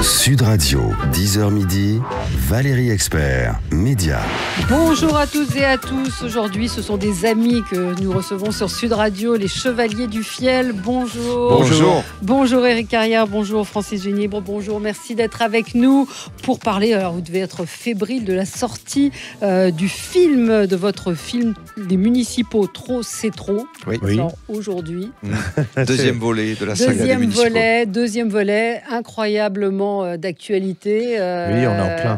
Sud Radio, 10h midi, Valérie Expert, Média. Bonjour à toutes et à tous. Aujourd'hui, ce sont des amis que nous recevons sur Sud Radio, les Chevaliers du Fiel. Bonjour. Bonjour. Bonjour Éric Carrière, bonjour Francis Genibre, bonjour. Merci d'être avec nous pour parler. Alors, vous devez être fébrile de la sortie du film, de votre film Les Municipaux, trop c'est trop. Oui. Qui sort aujourd'hui. Deuxième volet de la saga des Municipaux. Deuxième volet, incroyablement d'actualité. Oui, on est en plein.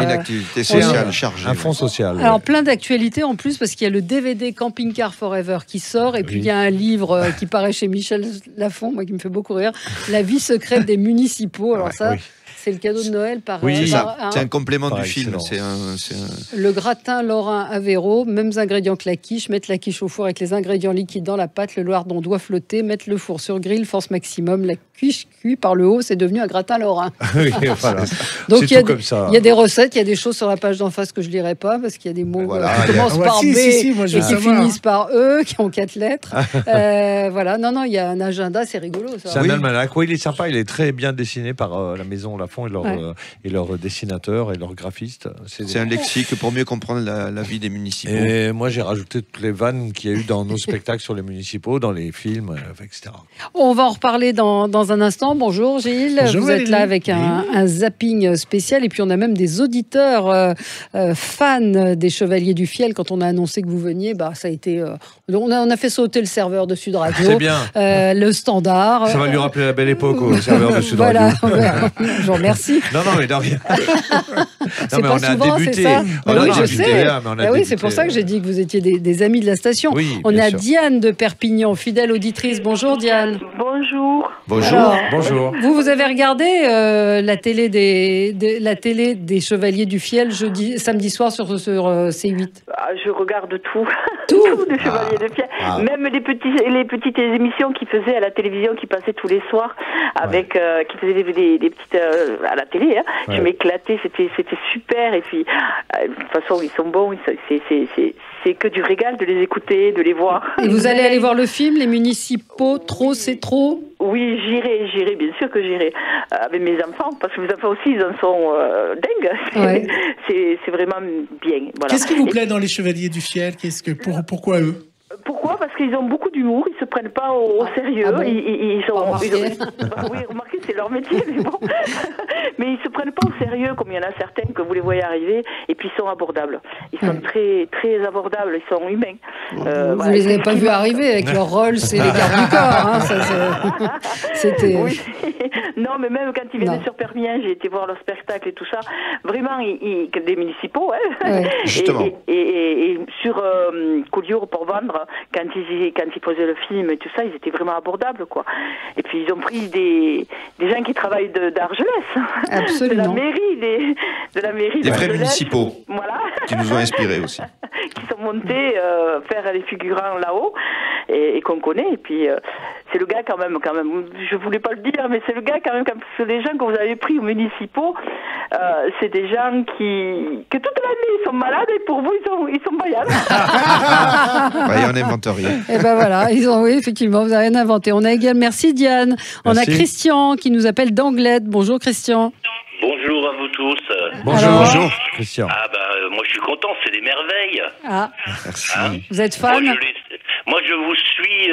Une activité sociale chargée. Un fonds social. Alors, plein d'actualités en plus, parce qu'il y a le DVD Camping Car Forever qui sort, et puis il y a un livre qui paraît chez Michel Lafon, moi qui me fait beaucoup rire, La vie secrète des municipaux. Alors ça, c'est le cadeau de Noël par... Oui, par c'est un complément du film. C'est le gratin lorrain Aveyron, mêmes ingrédients que la quiche, mettre la quiche au four avec les ingrédients liquides dans la pâte, le lardon doit flotter, mettre le four sur grille, force maximum, la quiche cuit par le haut, c'est devenu un gratin lorrain. Oui, voilà. Donc il y a des recettes, il y a des choses sur la page d'en face que je lirai pas, parce qu'il y a des mots qui commencent par B moi, et qui finissent par E, qui ont 4 lettres. Voilà, non, il y a un agenda, c'est rigolo. C'est un almanach. Oui, il est sympa, il est très bien dessiné par la Maison Lafon et leur dessinateur et leur graphiste. C'est un lexique pour mieux comprendre la vie des municipaux. Et moi, j'ai rajouté toutes les vannes qu'il y a eu dans nos spectacles sur les municipaux, dans les films, etc. On va en reparler dans un instant. Bonjour Gilles, Bonjour, vous êtes là avec un zapping spécial, et puis on a même des auditeurs fans des Chevaliers du Fiel. Quand on a annoncé que vous veniez, ça a été... on a fait sauter le serveur de Sud Radio. C'est bien. Le standard. Ça va lui rappeler la belle époque au serveur de Sud Radio. Voilà, je vous remercie. Non, mais de rien. C'est pas souvent, c'est ça. Oui, je sais. Oui, c'est pour ça que j'ai dit que vous étiez des amis de la station. Oui, on a sûr. Diane de Perpignan, fidèle auditrice. Bonjour Diane. Bonjour. Bonjour. Alors, Bonjour. Vous avez regardé la télé des Chevaliers du Fiel samedi soir sur C8? Je regarde tout. Tout des Chevaliers de Fiel. Même les petites émissions qu'ils faisaient à la télévision, qui passaient tous les soirs, avec qui faisaient des petites à la télé. Je m'éclatais, c'était super. Et puis, de toute façon, ils sont bons. C'est que du régal de les écouter, de les voir. Et vous allez aller voir le film, Les Municipaux, trop c'est trop? Oui, j'irai, bien sûr que j'irai avec mes enfants, parce que mes enfants aussi, ils en sont dingues. C'est vraiment bien. Voilà. Qu'est-ce qui vous plaît dans les Chevaliers du Fiel? Pourquoi eux? Pourquoi? Parce qu'ils ont beaucoup d'humour, ils se prennent pas au sérieux. Ah bon? Oui, remarquez, c'est leur métier, mais bon. Mais ils se prennent pas au sérieux, comme il y en a certaines que vous les voyez arriver, et puis ils sont abordables. Ils sont très, très abordables, ils sont humains. Vous les avez pas vus arriver avec leur rôle, c'est les gardes du corps. C'était. Oui. Non, mais même quand ils venaient sur Perpignan, j'ai été voir leur spectacle et tout ça. Vraiment, des municipaux, Justement. Et sur Collioure pour vendre, quand ils faisaient le film et tout ça, ils étaient vraiment abordables, quoi. Et puis ils ont pris des gens qui travaillent d'Argelès. Absolument. De la mairie Des vrais d'Argelès. municipaux. Voilà. Qui nous ont inspirés aussi. Qui sont montés faire les figurants là-haut et qu'on connaît. Et puis c'est le gars quand même. Je voulais pas le dire, mais c'est le gars quand même. C'est les gens que vous avez pris aux municipaux. C'est des gens que toute l'année ils sont malades, et pour vous ils sont malades. On n'invente rien. Et ben voilà, oui, effectivement, vous n'avez rien inventé. On a également, merci Diane. On a Christian qui nous appelle d'Anglette. Bonjour Christian. Bonjour à vous tous. Bonjour, Christian. Moi je suis content, c'est des merveilles. Merci. Vous êtes fan? Moi je vous suis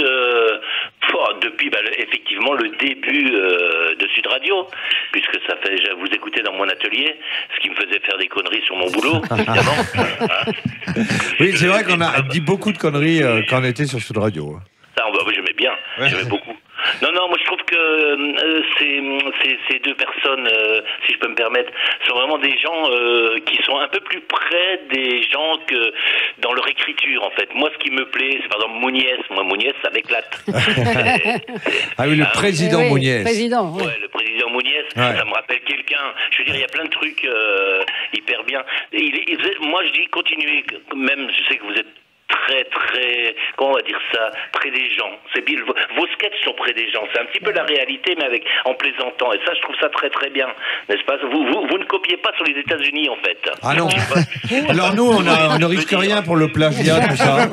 depuis effectivement le début de Sud Radio, puisque ça fait vous écouter dans mon atelier, ce qui me faisait faire des conneries sur mon boulot, évidemment. Oui, c'est vrai qu'on a dit beaucoup de conneries quand on était sur Sud Radio. Ça, j'aimais bien, j'aimais beaucoup. Non, moi je trouve que ces deux personnes, si je peux me permettre, sont vraiment des gens qui sont un peu plus près des gens que dans leur écriture, en fait. Moi, ce qui me plaît, c'est par exemple Mouniès. Moi, Mouniès, ça m'éclate. Le président Mouniès. Président, oui. Ouais, le président Mouniès, ça me rappelle quelqu'un. Je veux dire, il y a plein de trucs hyper bien. Moi, je dis continuez. Même, je sais que vous êtes très, très, comment on va dire ça, près des gens. C'est bien, vos sketchs sont près des gens. C'est un petit peu la réalité, mais en plaisantant. Et ça, je trouve ça très, très bien, n'est-ce pas? Vous ne copiez pas sur les États-Unis, en fait. Ah non. Alors nous, on ne risque rien pour le plagiat, tout ça.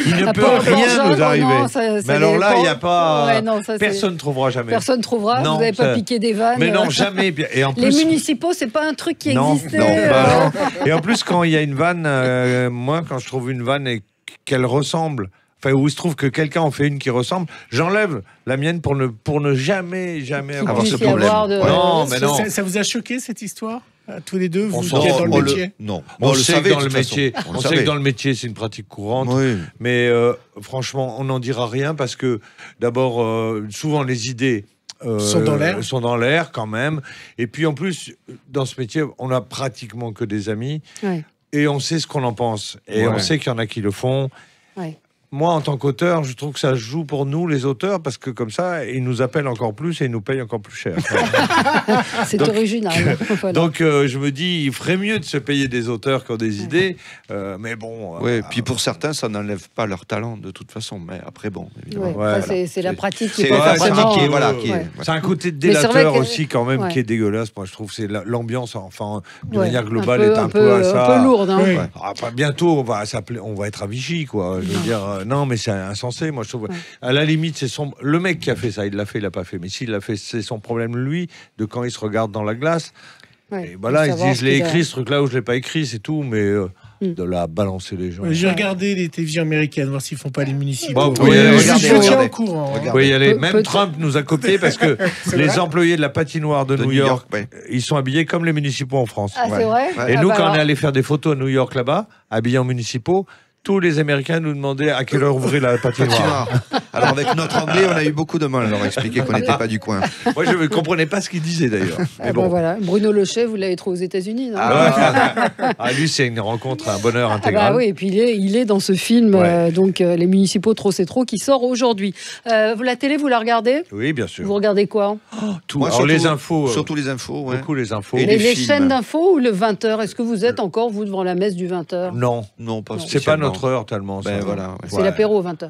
Il ne peut rien nous arriver. Mais alors là, il n'y a pas. Ouais, non, personne ne trouvera jamais. Personne ne trouvera. Non, vous n'avez pas piqué des vannes. Mais non, jamais. Et en plus, les municipaux, c'est pas un truc qui existait. Non. Et en plus, quand il y a une vanne, moi, quand je trouve une vanne et qu'elle ressemble, enfin, où il se trouve que quelqu'un en fait une qui ressemble, j'enlève la mienne pour ne jamais avoir ce problème. Non, mais non. Ça vous a choqué cette histoire? Tous les deux, vous qui êtes dans le métier? Non. On sait que dans le métier, on sait que dans le métier, c'est une pratique courante. Oui. Mais franchement, on n'en dira rien parce que d'abord, souvent les idées sont dans l'air quand même. Et puis en plus, dans ce métier, on a pratiquement que des amis. Ouais. Et on sait ce qu'on en pense. Et on sait qu'il y en a qui le font. Ouais. Moi, en tant qu'auteur, je trouve que ça joue pour nous, les auteurs, parce que comme ça, ils nous appellent encore plus et ils nous payent encore plus cher. C'est original. Voilà. Donc, je me dis, il ferait mieux de se payer des auteurs qui ont des idées, mais bon... Oui, puis pour certains, ça n'enlève pas leur talent, de toute façon, mais après, bon, évidemment. C'est la pratique qui est pas forcément... C'est un côté délateur aussi, quand même, qui est dégueulasse. Moi, je trouve que l'ambiance, enfin, de manière globale, est un peu lourde. Hein. Bientôt, on va être à Vichy, quoi. Je veux dire... non, mais c'est insensé. Moi, je trouve. À la limite, c'est le mec qui a fait ça. Il l'a fait, il l'a pas fait. Mais s'il l'a fait, c'est son problème, lui, de quand il se regarde dans la glace. Et voilà, il se dit, je l'ai écrit, ce truc-là, ou je l'ai pas écrit, c'est tout. Mais de la balancer les gens. J'ai regardé les télévisions américaines, voir s'ils font pas les municipaux. Bon, vous pouvez regardez. Vous pouvez y aller. Même Trump nous a copié parce que les employés de la patinoire de New York, ils sont habillés comme les municipaux en France. Ah, c'est vrai. Et nous, quand on est allé faire des photos à New York là-bas, habillés en municipaux, tous les Américains nous demandaient à quelle heure ouvrir la patinoire. Alors avec notre anglais, on a eu beaucoup de mal à leur expliquer qu'on n'était pas du coin. Moi, je ne comprenais pas ce qu'ils disaient d'ailleurs. Voilà. Bruno Lochet, vous l'avez trouvé aux États-Unis, non? Lui, c'est une rencontre, un bonheur intégral. Oui, et puis il est dans ce film, donc Les municipaux, trop c'est trop, qui sort aujourd'hui. La télé, vous la regardez? Oui, bien sûr. Vous regardez quoi? Tout. Moi, surtout, les infos. Surtout les infos. Beaucoup les infos. Et les chaînes d'infos ou le 20h? Est-ce que vous êtes encore, vous, devant la messe du 20h? Non, pas spécialement. C'est pas notre heure tellement. C'est l'apéro au 20h.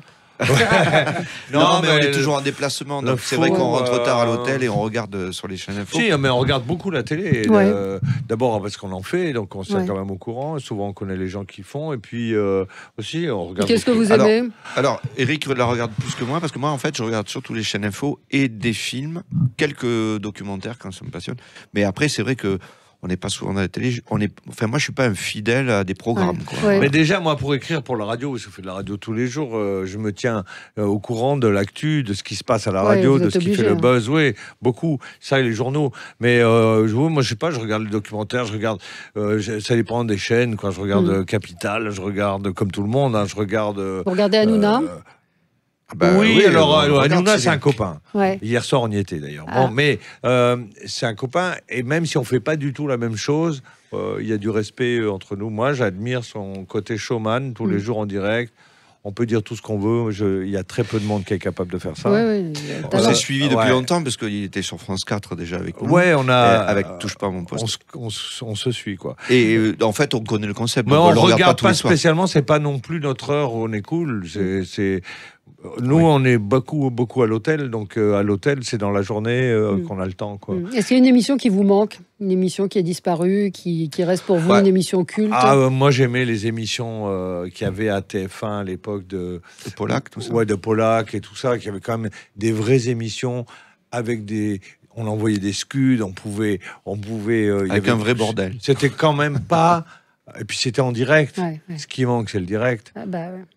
non, mais on est toujours en déplacement. Donc c'est vrai qu'on rentre tard à l'hôtel et on regarde sur les chaînes info. Si, mais on regarde beaucoup la télé. D'abord parce qu'on en fait, donc on s'est quand même au courant. Souvent on connaît les gens qui font. Et puis aussi on regarde. Qu'est-ce que vous aimez? Alors Eric la regarde plus que moi parce que moi en fait je regarde surtout les chaînes info et des films, quelques documentaires quand ça me passionne. Mais après c'est vrai que on n'est pas souvent à la télé. Enfin, moi, je suis pas un fidèle à des programmes. Quoi. Mais déjà, moi, pour écrire pour la radio, je fais de la radio tous les jours, je me tiens au courant de l'actu, de ce qui se passe à la radio, de ce qui fait le buzz. Oui, beaucoup. Ça et les journaux. Mais moi, je sais pas, je regarde les documentaires, je regarde. Ça dépend des chaînes. Quand je regarde Capital, je regarde comme tout le monde. Je regarde. Vous regardez Hanouna? Oui, alors Hanouna, c'est un copain. Hier soir, on y était d'ailleurs. Bon, mais c'est un copain, et même si on fait pas du tout la même chose, il y a du respect entre nous. Moi, j'admire son côté showman, tous les jours en direct. On peut dire tout ce qu'on veut. Il y a très peu de monde qui est capable de faire ça. On s'est suivi depuis longtemps parce qu'il était sur France 4 déjà avec nous. On a avec Touche pas à mon poste. On se suit quoi. Et en fait, on connaît le concept. Mais on regarde pas spécialement. C'est pas non plus notre heure où on est cool. Nous, on est beaucoup à l'hôtel, donc à l'hôtel, c'est dans la journée qu'on a le temps. Quoi. Est-ce qu'il y a une émission qui vous manque? Une émission qui a disparu, qui reste pour vous une émission culte? Moi, j'aimais les émissions qu'il y avait à TF1 à l'époque de Polac, tout ça. Ouais, de Polac et tout ça, qui avait quand même des vraies émissions avec des... On envoyait des scuds, on pouvait avec un vrai bordel. C'était quand même pas... Et puis c'était en direct. Ce qui manque, c'est le direct.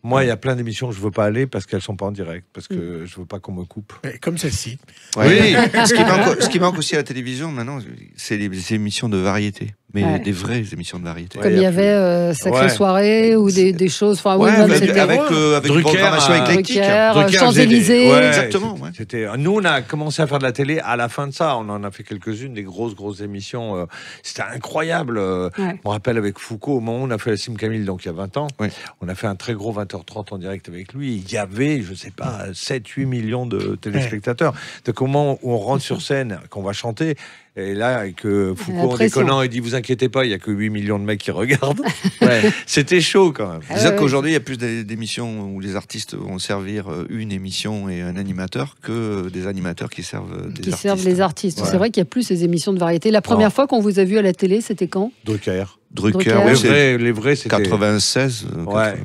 Moi, il y a plein d'émissions où je veux pas aller parce qu'elles sont pas en direct, parce que je veux pas qu'on me coupe. Comme celle-ci. Oui. Ce qui manque aussi à la télévision maintenant, c'est les émissions de variété. Mais des vraies émissions de variété. Comme il y avait Sacrée Soirée ou des choses. Enfin, avec une programmation éclectique. Champs-Élysées. Exactement. Nous, on a commencé à faire de la télé à la fin de ça. On en a fait quelques-unes, des grosses émissions. C'était incroyable. Je me rappelle avec Foucault, au moment où on a fait la Sim Camille, donc il y a 20 ans, on a fait un très gros 20h30 en direct avec lui. Il y avait, je sais pas, 7-8 millions de téléspectateurs. Donc au moment où on rentre sur scène, qu'on va chanter, Et là, que Foucault, en déconnant, il dit, vous inquiétez pas, il y a que 8 millions de mecs qui regardent. C'était chaud quand même. Disons qu'aujourd'hui, il y a plus d'émissions où les artistes vont servir une émission et un animateur que des animateurs qui servent des artistes. Servent les artistes. C'est vrai qu'il n'y a plus ces émissions de variété. La première fois qu'on vous a vu à la télé, c'était quand? Drucker, les vrais, c'était 96,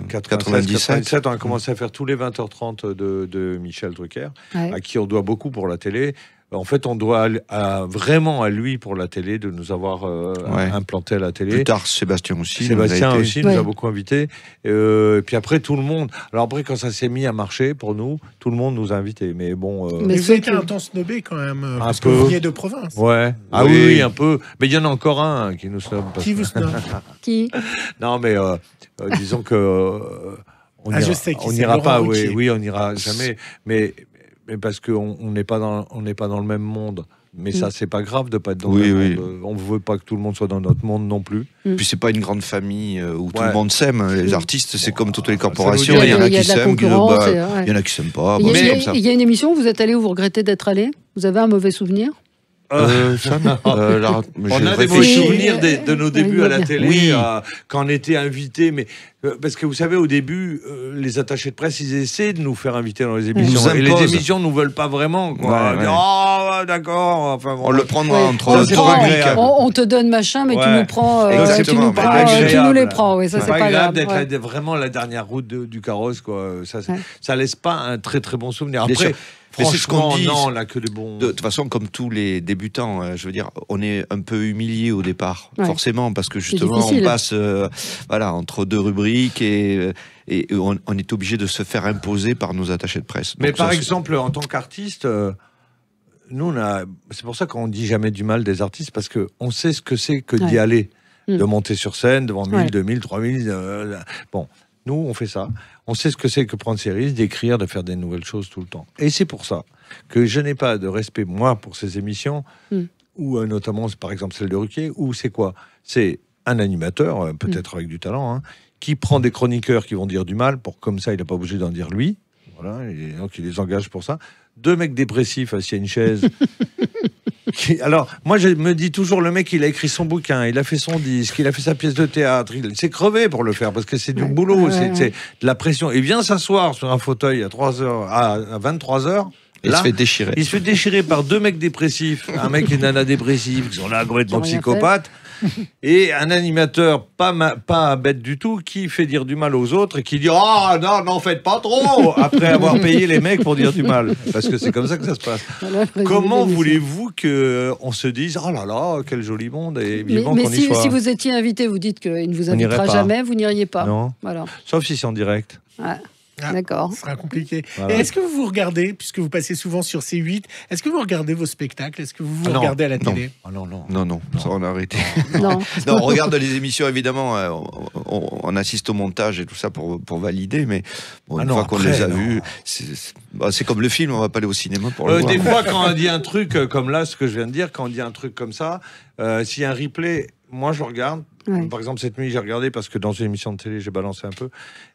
97. On a commencé à faire tous les 20h30 de Michel Drucker, à qui on doit beaucoup pour la télé. En fait, on doit vraiment à lui pour la télé de nous avoir implanté à la télé. Plus tard, Sébastien aussi. Sébastien aussi nous a beaucoup invités. Et puis après, tout le monde. Alors après, quand ça s'est mis à marcher pour nous, tout le monde nous a invités. Mais bon. Mais vous avez été un temps snobé quand même. Parce que vous veniez de province. Ouais. Ah oui, un peu. Mais il y en a encore un qui nous snobe. Qui vous snobe? Qui? Non, mais disons que. On n'ira pas. Oui, on n'ira jamais. Mais parce qu'on n'est pas dans le même monde. Mais ça, c'est pas grave de pas être dans le même monde. On veut pas que tout le monde soit dans notre monde non plus. Puis c'est pas une grande famille où tout le monde s'aime. Les artistes, c'est comme toutes les corporations. Il y en a qui s'aiment, il y en a qui s'aiment pas. Il y a une émission où vous êtes allé où vous regrettez d'être allé? Vous avez un mauvais souvenir? On a des beaux souvenirs de nos débuts à la télé, quand on était invités, mais parce que vous savez, au début, les attachés de presse, ils essaient de nous faire inviter dans les émissions, et les émissions nous veulent pas vraiment. Oh, d'accord. Enfin, on le prendra entre on te donne machin, mais tu nous prends, tu nous les prends. Ça, c'est pas grave. D'être vraiment la dernière roue du carrosse, quoi. Ça laisse pas un très très bon souvenir. Après. Mais c'est ce qu'on dit. Non, là, que des bons. De toute façon, comme tous les débutants, je veux dire, on est un peu humilié au départ, forcément, parce que justement, on passe, entre deux rubriques et on est obligé de se faire imposer par nos attachés de presse. Mais donc, par exemple, en tant qu'artiste, nous, c'est pour ça qu'on dit jamais du mal des artistes, parce que on sait ce que c'est que d'y aller, de monter sur scène devant 1000, 2000, 3000. Bon. Nous, on fait ça. On sait ce que c'est que prendre ses risques, d'écrire, de faire des nouvelles choses tout le temps. Et c'est pour ça que je n'ai pas de respect, moi, pour ces émissions, ou notamment, par exemple, celle de Ruquier, où c'est quoi? C'est un animateur, peut-être avec du talent, qui prend des chroniqueurs qui vont dire du mal, pour comme ça, il n'est pas obligé d'en dire lui. Voilà, et donc il les engage pour ça. 2 mecs dépressifs assis à une chaise. Alors, moi, je me dis toujours, le mec, il a écrit son bouquin, il a fait son disque, il a fait sa pièce de théâtre, il s'est crevé pour le faire, parce que c'est du boulot, c'est de la pression. Il vient s'asseoir sur un fauteuil à 23h. Et là, il se fait déchirer par 2 mecs dépressifs, un mec et une nana dépressive, qui sont là complètement psychopathes, et un animateur pas bête du tout, qui fait dire du mal aux autres et qui dit « Oh non, n'en faites pas trop !» après avoir payé les mecs pour dire du mal. Parce que c'est comme ça que ça se passe. Comment voulez-vous qu'on se dise « Oh là là, quel joli monde !» et vivement qu'on y soit. Si vous étiez invité, vous dites qu'il ne vous invitera jamais, vous n'iriez pas. Non, sauf si c'est en direct. D'accord. Ce sera compliqué. Voilà. Et est-ce que vous regardez, puisque vous passez souvent sur C8, est-ce que vous regardez vos spectacles? Est-ce que vous regardez à la télé? Non, ça on a arrêté. Non, on regarde les émissions évidemment, on assiste au montage et tout ça pour valider, mais une fois qu'on les a vus, c'est comme le film, on va pas aller au cinéma pour le voir. Des fois, quand on dit un truc comme là, ce que je viens de dire, quand on dit un truc comme ça, s'il y a un replay, moi je regarde. Par exemple, cette nuit, j'ai regardé parce que dans une émission de télé, j'ai balancé un peu.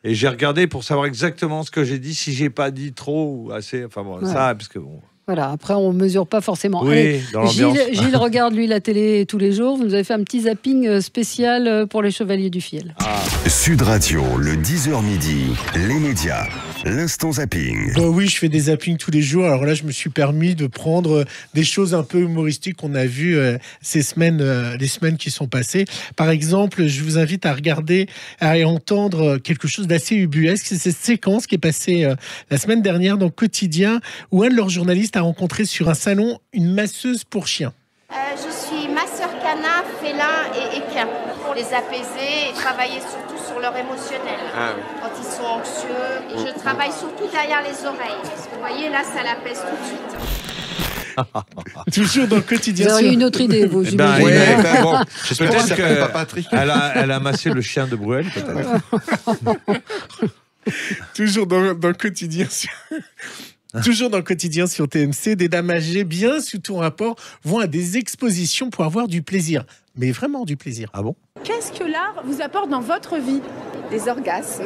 Et j'ai regardé pour savoir exactement ce que j'ai dit, si j'ai pas dit trop ou assez. Enfin bon, ça, parce que bon. Voilà, après, on ne mesure pas forcément. Oui, allez, dans l'ambiance. Gilles regarde, lui, la télé tous les jours. Vous nous avez fait un petit zapping spécial pour les Chevaliers du Fiel. Sud Radio, le 10h midi, les médias, l'instant zapping. Oui, je fais des zappings tous les jours. Alors là, je me suis permis de prendre des choses un peu humoristiques qu'on a vues les semaines qui sont passées. Par exemple, je vous invite à regarder et entendre quelque chose d'assez ubuesque. C'est cette séquence qui est passée la semaine dernière dans Quotidien, où un de leurs journalistes a rencontré sur un salon une masseuse pour chiens. Je suis masseur canin, félin et équin pour les apaiser et travailler surtout sur leur émotionnel. Quand ils sont anxieux. Et je travaille surtout derrière les oreilles. Parce que vous voyez, là, ça l'apaise tout de suite. Toujours dans le Quotidien. Vous avez une autre idée, vous, j'imagine. Peut-être qu'elle a massé le chien de Bruel, peut-être. Toujours dans le Quotidien. Toujours dans le Quotidien sur TMC, des dames âgées bien sous tout rapport vont à des expositions pour avoir du plaisir. Mais vraiment du plaisir. Ah bon? Qu'est-ce que l'art vous apporte dans votre vie? Des orgasmes.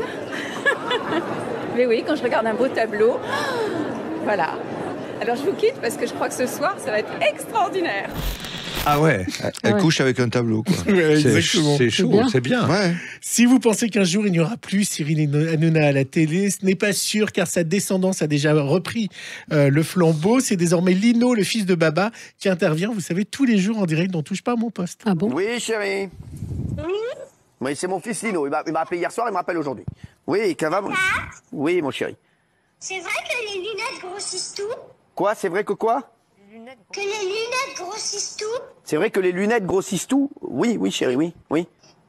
Mais oui, quand je regarde un beau tableau, voilà. Alors je vous quitte parce que je crois que ce soir, ça va être extraordinaire. Ah ouais. Elle couche avec un tableau, quoi. C'est chaud, c'est bien. Ouais. Si vous pensez qu'un jour il n'y aura plus Cyril Hanouna à la télé, ce n'est pas sûr car sa descendance a déjà repris le flambeau. C'est désormais Lino, le fils de Baba, qui intervient, vous savez, tous les jours en direct dans Touche pas à mon poste. Ah bon? Oui, chérie. Oui, c'est mon fils Lino. Il m'a appelé hier soir, il m'appelle aujourd'hui. Oui, ça va? Oui, mon chéri. C'est vrai que les lunettes grossissent tout? Quoi? C'est vrai que quoi? Que les lunettes grossissent tout? C'est vrai que les lunettes grossissent tout? Oui, oui, chérie, oui, oui.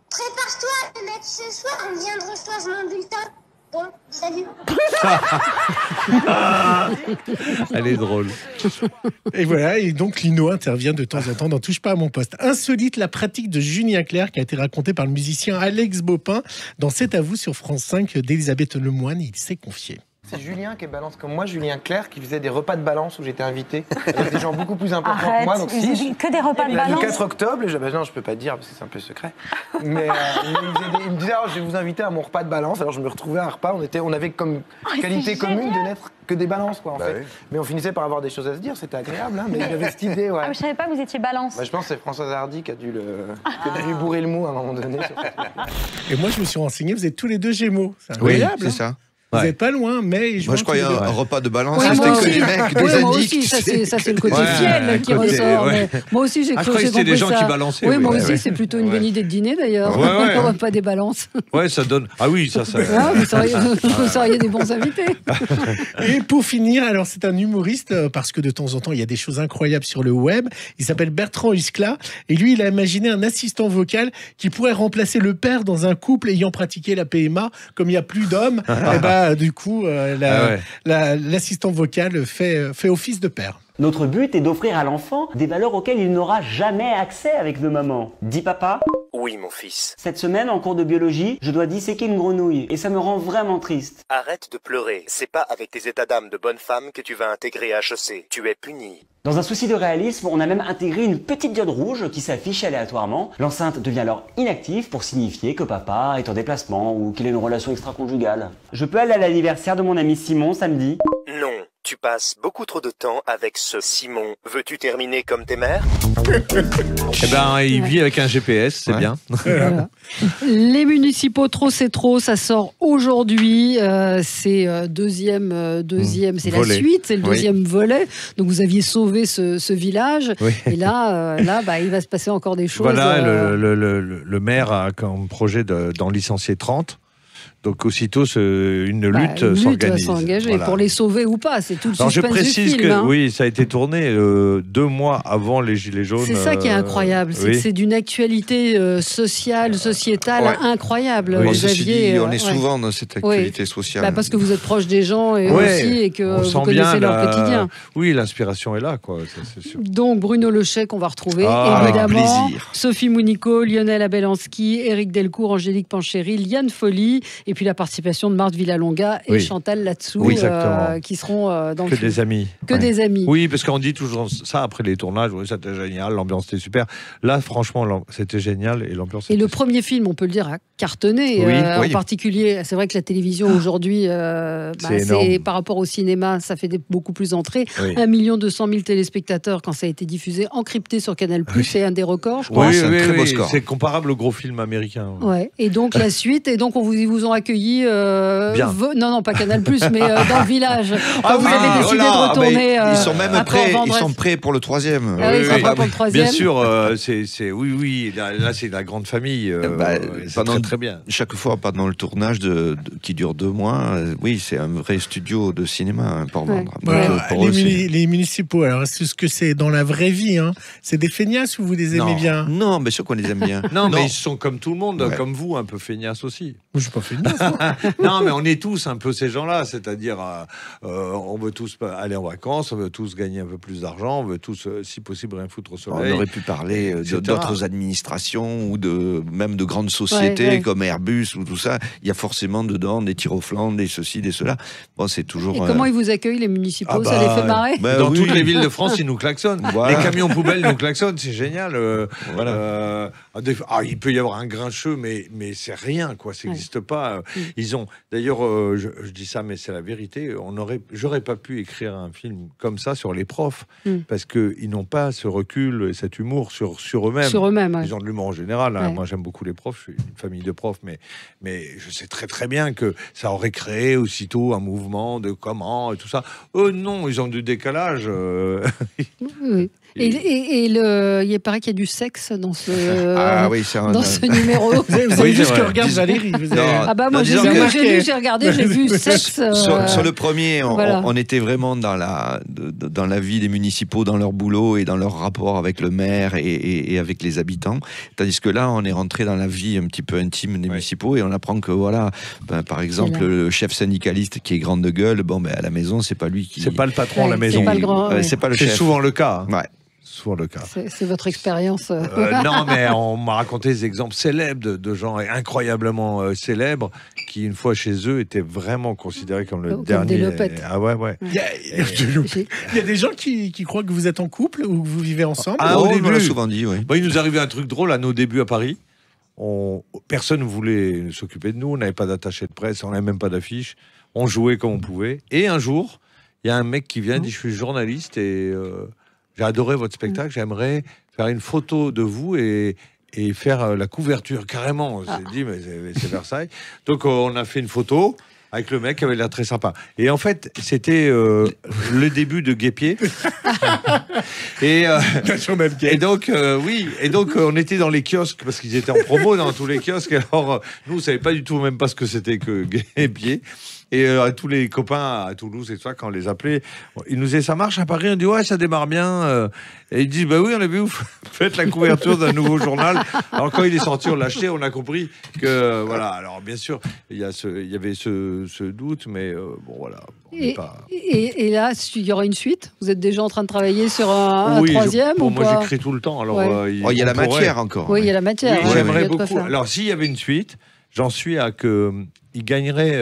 Prépare-toi à le mettre ce soir, on vient de recevoir mon bulletin. Bon, salut. Elle est drôle. Et voilà, et donc Lino intervient de temps en temps dans Touche pas à mon poste. Insolite, la pratique de Julien Clerc qui a été racontée par le musicien Alex Baupin dans C'est à vous sur France 5 d'Elisabeth Lemoine. Il s'est confié. C'est Julien qui est balance comme moi, Julien Clerc, qui faisait des repas de balance où j'étais invité. Avec des gens beaucoup plus importants que moi. Donc si, que des repas de balance. Le 4 octobre, non, je peux pas dire parce que c'est un peu secret. Mais il me disait, je vais vous inviter à mon repas de balance. Alors je me retrouvais à un repas, on avait comme qualité commune de n'être que des balances, quoi, en fait. Oui. Mais on finissait par avoir des choses à se dire, c'était agréable, hein, mais il avait cette idée, ouais. Ah, je savais pas que vous étiez balance. Je pense que c'est Françoise Hardy qui a dû lui bourrer le mou à un moment donné. Et moi, je me suis renseigné, vous êtes tous les deux Gémeaux. C'est oui, incroyable. c'est ça. Vous n'êtes pas loin, mais... Moi, je croyais un repas de balance, oui, c'était que aussi. les mecs, oui, des moi addicts. Aussi, ça, c'est le côté fiel qui ressort. Ouais. Moi aussi, j'ai cru que c'était des gens ça. qui balançaient. Oui, moi aussi, c'est plutôt une bonne idée de dîner, d'ailleurs. Ouais. Pas des balances. Ouais, ça donne... Ah oui, ça... vous seriez des bons invités. Et pour finir, alors c'est un humoriste, parce que de temps en temps, il y a des choses incroyables sur le web. Il s'appelle Bertrand Huskla. Et lui, il a imaginé un assistant vocal qui pourrait remplacer le père dans un couple ayant pratiqué la PMA. Comme il n'y a plus d'hommes, et bah, du coup... l'assistant vocal fait office de père. Notre but est d'offrir à l'enfant des valeurs auxquelles il n'aura jamais accès avec nos mamans. Dis papa? Oui, mon fils. Cette semaine, en cours de biologie, je dois disséquer une grenouille et ça me rend vraiment triste. Arrête de pleurer. C'est pas avec tes états d'âme de bonne femme que tu vas intégrer HEC. Tu es puni. Dans un souci de réalisme, on a même intégré une petite diode rouge qui s'affiche aléatoirement. L'enceinte devient alors inactive pour signifier que papa est en déplacement ou qu'il a une relation extra-conjugale. Je peux aller à l'anniversaire de mon ami Simon samedi? Non. Tu passes beaucoup trop de temps avec ce Simon. Veux-tu terminer comme tes mères? Eh ben, il vit avec un GPS, c'est bien. Voilà. Les municipaux, trop c'est trop, ça sort aujourd'hui. C'est deuxième, c'est la suite, c'est le deuxième volet. Donc vous aviez sauvé ce village. Oui. Et là, il va se passer encore des choses. Voilà, le maire a comme projet d'en licencier 30. Donc aussitôt, une lutte s'organise. Va s'engager pour les sauver ou pas. C'est tout le suspense je précise du film. Oui, ça a été tourné 2 mois avant les Gilets jaunes. C'est ça qui est incroyable. C'est que c'est d'une actualité sociale, sociétale incroyable. Oui. On est souvent dans cette actualité sociale. Parce que vous êtes proche des gens aussi et que vous connaissez leur quotidien. Oui, l'inspiration est là, quoi. C'est sûr. Donc Bruno Lecher qu'on va retrouver évidemment. Sophie Mounico, Lionel Abelanski, Éric Delcourt, Angélique Pancheri, Liane Folly. Et puis la participation de Marthe Villalonga et Chantal Latsou qui seront dans le film. Des amis. Des amis. Oui, parce qu'on dit toujours ça après les tournages. Oui, c'était génial, l'ambiance était super. Là, franchement, c'était génial et l'ambiance. Et le premier film, on peut le dire, a cartonné. En particulier, c'est vrai que la télévision aujourd'hui, c'est par rapport au cinéma, ça fait beaucoup plus d'entrées. 1 200 000 téléspectateurs quand ça a été diffusé, encrypté sur Canal+. C'est un des records, je crois. C'est un très beau score. C'est comparable au gros film américain. Ouais. Et donc la suite, et donc vous ont accueilli, non pas Canal+, mais dans le village. Vous avez décidé de retourner. Ils sont même prêts. Ils sont prêts pour le 3e. Ils sont prêts pour le 3e. Bien sûr, oui. Là, c'est la grande famille. C'est très bien. Chaque fois, pendant le tournage qui dure 2 mois, c'est un vrai studio de cinéma pour vendre. Les municipaux, alors est-ce que c'est dans la vraie vie, c'est des feignasses ou vous les aimez bien? Non, bien sûr qu'on les aime bien. Non, mais ils sont comme tout le monde, comme vous, un peu feignasses aussi. Je suis pas feignasse. Non, mais on est tous un peu ces gens-là, c'est-à-dire on veut tous aller en vacances, on veut tous gagner un peu plus d'argent, on veut tous, si possible, rien foutre au soleil. On aurait pu parler d'autres administrations ou même de grandes sociétés comme Airbus ou tout ça. Il y a forcément dedans des tirs aux flancs, des ceci, des cela. Bon, c'est toujours. Et comment ils vous accueillent, les municipaux? Ça les fait marrer? Dans toutes les villes de France, ils nous klaxonnent. Les camions poubelles nous klaxonnent, c'est génial. Il peut y avoir un grincheux, mais c'est rien, quoi. Ça n'existe pas. ils ont. D'ailleurs, je dis ça, mais c'est la vérité. J'aurais pas pu écrire un film comme ça sur les profs parce que ils n'ont pas ce recul et cet humour sur eux-mêmes. Sur eux-mêmes. Ils ont de l'humour en général. Hein. Moi, j'aime beaucoup les profs. Je suis une famille de profs, mais je sais très très bien que ça aurait créé aussitôt un mouvement de comment et tout ça. Eux, non, ils ont du décalage. Oui. Et il paraît qu'il y a du sexe dans ce, ce numéro. Vous avez vu ce que regarde Valérie. Moi j'ai regardé, j'ai vu sexe. Sur le premier, on était vraiment dans la vie des municipaux, dans leur boulot et dans leur rapport avec le maire et avec les habitants. Tandis que là, on est rentré dans la vie un petit peu intime des municipaux et on apprend que par exemple, le chef syndicaliste qui est grande de gueule, à la maison, c'est pas lui qui. C'est pas le patron à la maison. C'est pas le chef. C'est souvent le cas. Ouais. Souvent le cas. C'est votre expérience. Non, mais on m'a raconté des exemples célèbres de gens incroyablement célèbres qui, une fois chez eux, étaient vraiment considérés comme le dernier. Des lopettes. Ah ouais. Il y a des gens qui croient que vous êtes en couple ou que vous vivez ensemble. Au début, on l'a souvent dit, oui. Il nous arrivait un truc drôle à nos débuts à Paris. Personne ne voulait s'occuper de nous. On n'avait pas d'attaché de presse, on n'avait même pas d'affiche. On jouait comme on pouvait. Et un jour, il y a un mec qui vient, dit « Je suis journaliste et j'ai adoré votre spectacle. J'aimerais faire une photo de vous et faire la couverture. » Carrément, on s'est dit « Mais c'est Versailles. » Donc, on a fait une photo avec le mec qui avait l'air très sympa. Et en fait, c'était le début de Guépier. Et donc, on était dans les kiosques, parce qu'ils étaient en promo dans tous les kiosques. Alors, nous, on ne savait pas du tout, même pas ce que c'était que Guépier. Et tous les copains à Toulouse et tout ça, quand on les appelait, ils nous disaient « Ça marche à Paris ?» On dit « Ouais, ça démarre bien. » Et ils disent « Bah oui, on a vu, vous faites la couverture d'un nouveau journal. » Alors quand il est sorti, on l'a acheté, on a compris que, voilà. Alors bien sûr, il y avait ce doute, mais voilà. Et là, il y aura une suite? Vous êtes déjà en train de travailler sur un troisième ou moi, pas? j'écris tout le temps. Alors, il y a la matière encore. Oui, il y a la matière. Oui, j'aimerais beaucoup. Alors, s'il y avait une suite, j'en suis à qu'il gagnerait...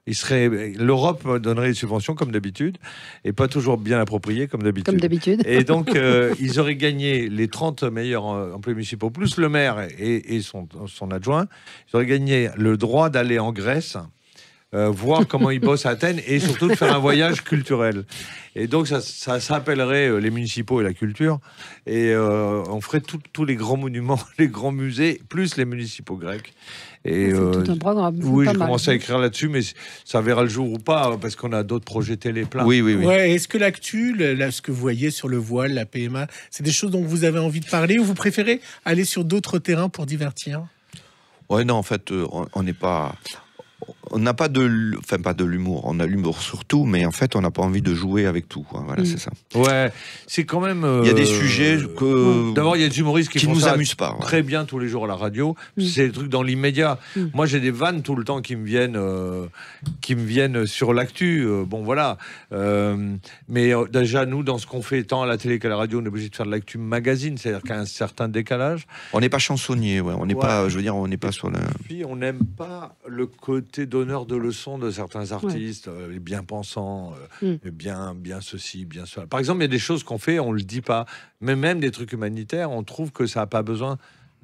l'Europe donnerait des subventions comme d'habitude et pas toujours bien appropriées comme d'habitude. Et donc ils auraient gagné les 30 meilleurs employés municipaux plus le maire et son adjoint. Ils auraient gagné le droit d'aller en Grèce, voir comment ils bossent à Athènes et surtout de faire un voyage culturel. Et donc ça s'appellerait les municipaux et la culture et on ferait tous les grands monuments, les grands musées plus les municipaux grecs. Et c'est tout un programme. Oui, je commençais à écrire là-dessus, mais ça verra le jour ou pas, parce qu'on a d'autres projets télé plein. Oui. Ouais, est-ce que l'actu, ce que vous voyez sur le voile, la PMA, c'est des choses dont vous avez envie de parler ou vous préférez aller sur d'autres terrains pour divertir? Ouais, non, en fait, on n'est pas... On n'a pas pas de l'humour, on a l'humour sur tout, mais en fait, on n'a pas envie de jouer avec tout. Quoi. Voilà, c'est ça. Ouais, c'est quand même. Il y a des sujets que. D'abord, il y a des humoristes qui nous amusent pas. Très bien tous les jours à la radio. C'est des trucs dans l'immédiat. Moi, j'ai des vannes tout le temps qui me viennent sur l'actu. Bon, voilà. Mais déjà, nous, dans ce qu'on fait tant à la télé qu'à la radio, on est obligé de faire de l'actu magazine, c'est-à-dire qu'il y a un certain décalage. On n'est pas chansonnier, ouais. On n'est pas. Je veux dire, on n'est pas sur le. Puis, on n'aime pas le côté donneur de leçons de certains artistes, les bien-pensants, bien ceci, bien cela. Par exemple, il y a des choses qu'on fait, on le dit pas. Mais même des trucs humanitaires, on trouve que ça n'a pas besoin.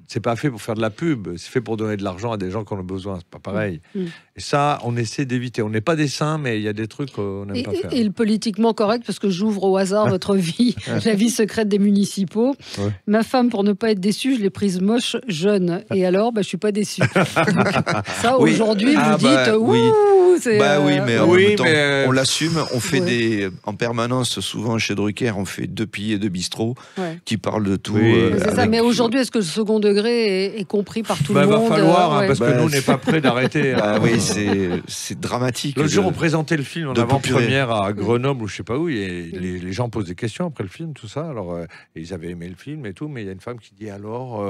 C'est pas fait pour faire de la pub, c'est fait pour donner de l'argent à des gens qui en ont besoin. C'est pas pareil. Et ça, on essaie d'éviter. On n'est pas des saints, mais il y a des trucs qu'on n'aime pas faire. Et le politiquement correct, parce que j'ouvre au hasard votre vie, la vie secrète des municipaux. Ouais. Ma femme, pour ne pas être déçue, je l'ai prise moche, jeune. Et alors, je suis pas déçue. Ça, aujourd'hui, vous dites, c'est... oui, mais en même temps, on l'assume. On fait en permanence, souvent chez Drucker, on fait 2 pillés de bistrot qui parlent de tout. C'est ça. Mais aujourd'hui, est-ce que le second degré est compris par tout le monde? Va falloir, parce que nous, on n'est pas prêts d'arrêter. Oui, c'est dramatique. Le jour où on présentait le film en avant-première à Grenoble ou je sais pas où, et les gens posent des questions après le film, tout ça. Alors, ils avaient aimé le film et tout, mais il y a une femme qui dit alors,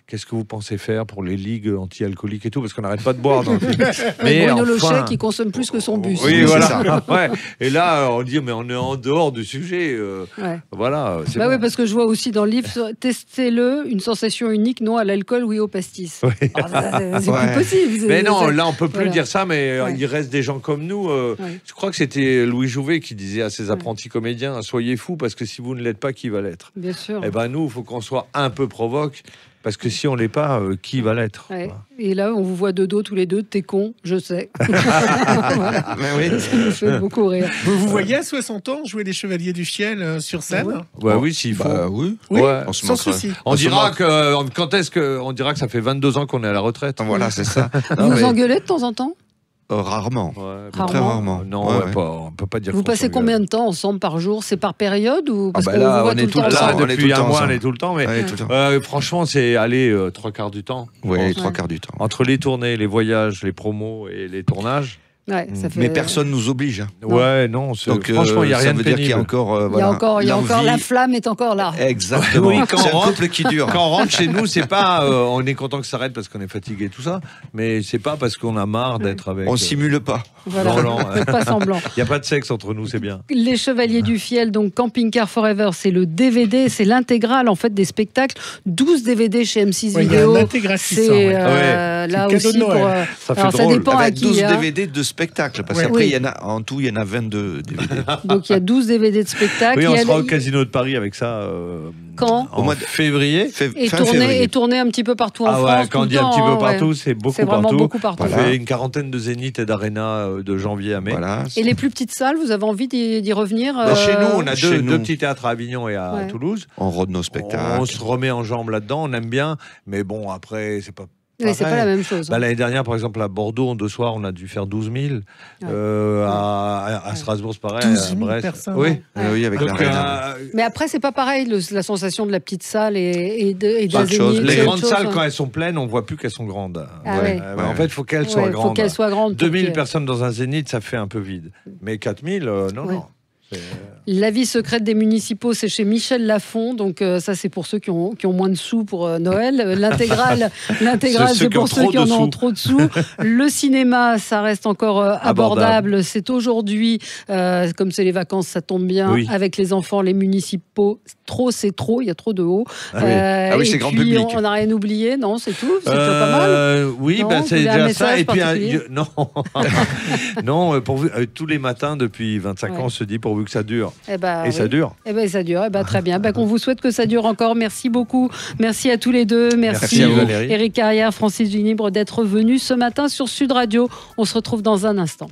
qu'est-ce que vous pensez faire pour les ligues anti-alcooliques et tout, parce qu'on n'arrête pas de boire dans le film. Mais Bruno Lochet qui consomme plus que son bus. Oui, voilà. Et là, on dit mais on est en dehors du sujet. Voilà. Oui, parce que je vois aussi dans le livre, testez-le, une sensation unique, non à l'alcool, oui au pastis. C'est plus possible. Mais non, là on peut plus dire ça, mais il reste des gens comme nous. Je crois que c'était Louis Jouvet qui disait à ses apprentis comédiens, soyez fous parce que si vous ne l'êtes pas, qui va l'être? Bien sûr. Et ben nous, il faut qu'on soit un peu provoque. parce que si on l'est pas, qui va l'être? Ouais. Et là, on vous voit de dos tous les deux, t'es con, je sais. Voilà. Oui. Ça nous fait beaucoup rire. Vous voyez à 60 ans jouer les Chevaliers du Ciel sur scène? Oui, s'il faut. Oui. Ouais. Sans souci. On dira que quand est-ce que on dira que ça fait 22 ans qu'on est à la retraite. Voilà, c'est ça. Vous engueulez de temps en temps? Rarement. Très rarement. Non, on peut pas dire. Vous passez combien de temps ensemble par jour? C'est par période ou parce qu'on là, vous voit on tout est le temps là, ensemble? Depuis un mois, on est tout le temps. Mais franchement, c'est aller 3/4 du temps. Oui, 3/4 du temps. Entre les tournées, les voyages, les promos et les tournages. Ouais, ça fait... Mais personne nous oblige. Ouais, non. Donc, franchement, il n'y a rien de pénible. Qu'il y a encore, il y a encore la flamme est encore là. Exactement. Oui, c'est un couple qui dure. Quand on rentre chez nous, c'est pas on est content que ça s'arrête parce qu'on est fatigué tout ça, mais c'est pas parce qu'on a marre d'être avec. On simule pas. Voilà. Non, pas semblant. Il n'y a pas de sexe entre nous, c'est bien. Les Chevaliers du Fiel, donc Camping Car Forever, c'est le DVD, c'est l'intégrale en fait des spectacles. 12 DVD chez M6 Vidéo. C'est là aussi pour. Ça dépend à qui. 12 DVD de spectacles, parce qu'après, en tout, il y en a 22 DVD. Donc il y a 12 DVD de spectacles. Oui, on sera au Casino de Paris avec ça. Quand au mois de février. Et tourné un petit peu partout en France. Quand on dit un petit peu partout, c'est beaucoup partout. C'est vraiment beaucoup partout. On fait une quarantaine de zéniths et d'arénas de janvier à mai. Voilà. Et les plus petites salles, vous avez envie d'y revenir? Chez nous, on a deux petits théâtres à Avignon et à Toulouse. On rôde nos spectacles. On se remet en jambes là-dedans, on aime bien. Mais bon, après, c'est pas... Mais c'est pas la même chose. L'année dernière, par exemple, à Bordeaux, en 2 soirs, on a dû faire 12 000. À Strasbourg, c'est pareil. 12 000 à Brest. personnes. Oui, avec la Mais après, c'est pas pareil, la sensation de la petite salle et de la zénith. Les grandes salles, quand elles sont pleines, on voit plus qu'elles sont grandes. En fait, il faut qu'elles soient grandes. Faut qu'elles soient grandes. 2000 personnes dans un zénith, ça fait un peu vide. Mais 4000, non. La vie secrète des municipaux, c'est chez Michel Lafon. Donc ça, c'est pour ceux qui ont moins de sous pour Noël. L'intégrale, c'est pour ceux qui en ont trop de sous. Le cinéma, ça reste encore abordable. C'est aujourd'hui, comme c'est les vacances, ça tombe bien. Avec les enfants, les municipaux, trop, c'est trop. Il y a trop de hauts. C'est grand public. On n'a rien oublié, non, c'est tout. C'est déjà pas mal. Oui, c'est déjà ça. Et puis, non, tous les matins depuis 25 ans, on se dit pourvu que ça dure. Ça dure. Ça dure. Très bien. Qu'on vous souhaite que ça dure encore. Merci beaucoup. Merci à tous les deux. Merci à vous, Valérie. Éric Carrière, Francis Ginibre d'être venus ce matin sur Sud Radio. On se retrouve dans un instant.